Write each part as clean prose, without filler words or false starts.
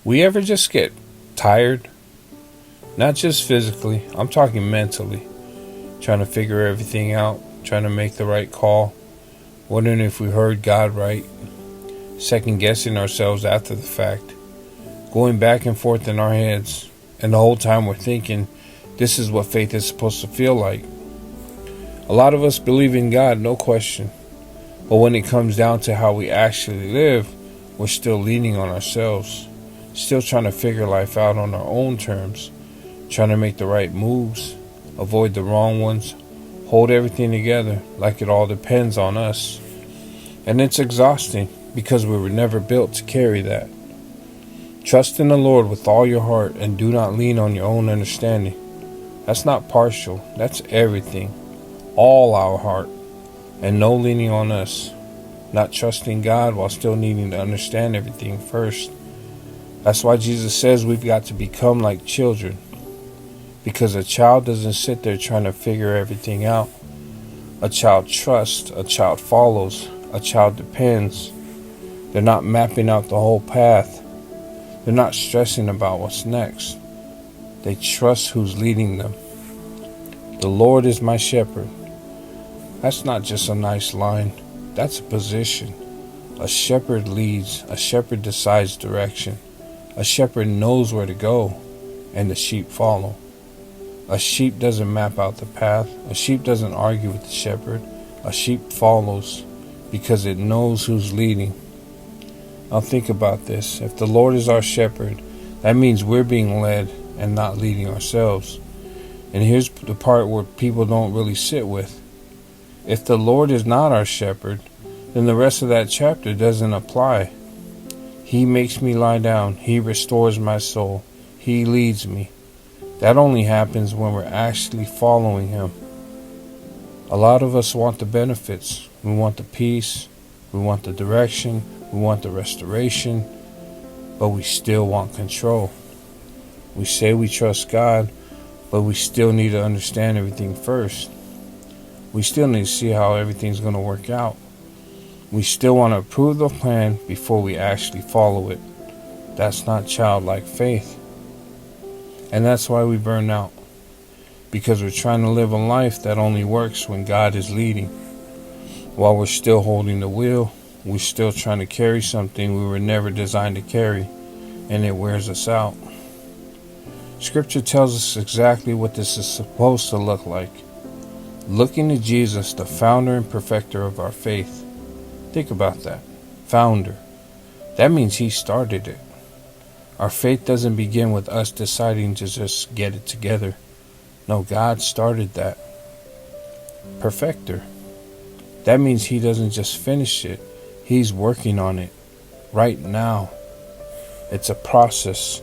We ever just get tired? Not just physically, I'm talking mentally. Trying to figure everything out, trying to make the right call, wondering if we heard God right, second guessing ourselves after the fact, going back and forth in our heads, and the whole time we're thinking, this is what faith is supposed to feel like. A lot of us believe in God, no question, but when it comes down to how we actually live, we're still leaning on ourselves, still trying to figure life out on our own terms, trying to make the right moves, avoid the wrong ones, hold everything together like it all depends on us. And it's exhausting because we were never built to carry that. Trust in the Lord with all your heart and do not lean on your own understanding. That's not partial, that's everything, all our heart, and no leaning on us, not trusting God while still needing to understand everything first. That's why Jesus says we've got to become like children. Because a child doesn't sit there trying to figure everything out. A child trusts, a child follows, a child depends. They're not mapping out the whole path. They're not stressing about what's next. They trust who's leading them. The Lord is my shepherd. That's not just a nice line. That's a position. A shepherd leads. A shepherd decides direction. A shepherd knows where to go, and the sheep follow. A sheep doesn't map out the path. A sheep doesn't argue with the shepherd. A sheep follows because it knows who's leading. Now think about this. If the Lord is our shepherd, that means we're being led and not leading ourselves. And here's the part where people don't really sit with. If the Lord is not our shepherd, then the rest of that chapter doesn't apply. He makes me lie down. He restores my soul. He leads me. That only happens when we're actually following Him. A lot of us want the benefits. We want the peace. We want the direction. We want the restoration. But we still want control. We say we trust God, but we still need to understand everything first. We still need to see how everything's going to work out. We still want to approve the plan before we actually follow it. That's not childlike faith. And that's why we burn out. Because we're trying to live a life that only works when God is leading. While we're still holding the wheel, we're still trying to carry something we were never designed to carry, and it wears us out. Scripture tells us exactly what this is supposed to look like. Looking to Jesus, the founder and perfecter of our faith. Think about that. Founder. That means He started it. Our faith doesn't begin with us deciding to just get it together. No, God started that. Perfecter. That means He doesn't just finish it. He's working on it right now. It's a process,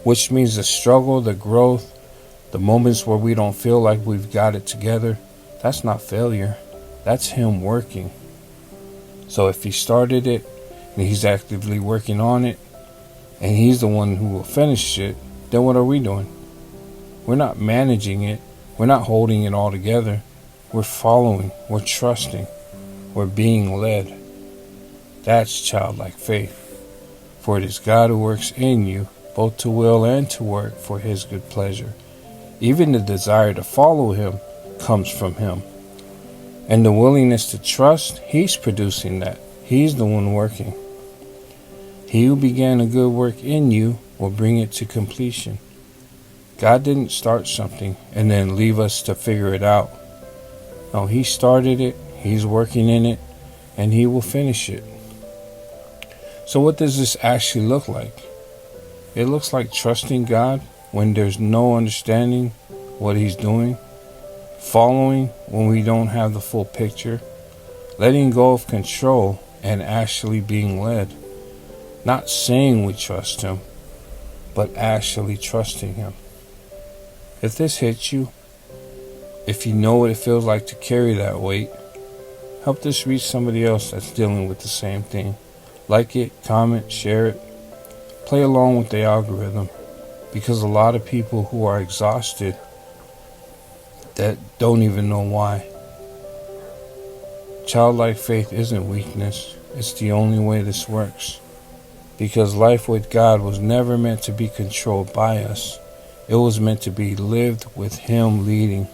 which means the struggle, the growth, the moments where we don't feel like we've got it together, that's not failure. That's Him working. So if He started it, and He's actively working on it, and He's the one who will finish it, then what are we doing? We're not managing it. We're not holding it all together. We're following. We're trusting. We're being led. That's childlike faith. For it is God who works in you, both to will and to work for His good pleasure. Even the desire to follow Him comes from Him. And the willingness to trust, He's producing that. He's the one working. He who began a good work in you will bring it to completion. God didn't start something and then leave us to figure it out. No, He started it, He's working in it, and He will finish it. So what does this actually look like? It looks like trusting God when there's no understanding what He's doing, following when we don't have the full picture, letting go of control and actually being led. Not saying we trust Him, but actually trusting Him. If this hits you, if you know what it feels like to carry that weight, help this reach somebody else that's dealing with the same thing. Like it, comment, share it. Play along with the algorithm, because a lot of people who are exhausted that don't even know why. Childlike faith isn't weakness. It's the only way this works. Because life with God was never meant to be controlled by us. It was meant to be lived with Him leading.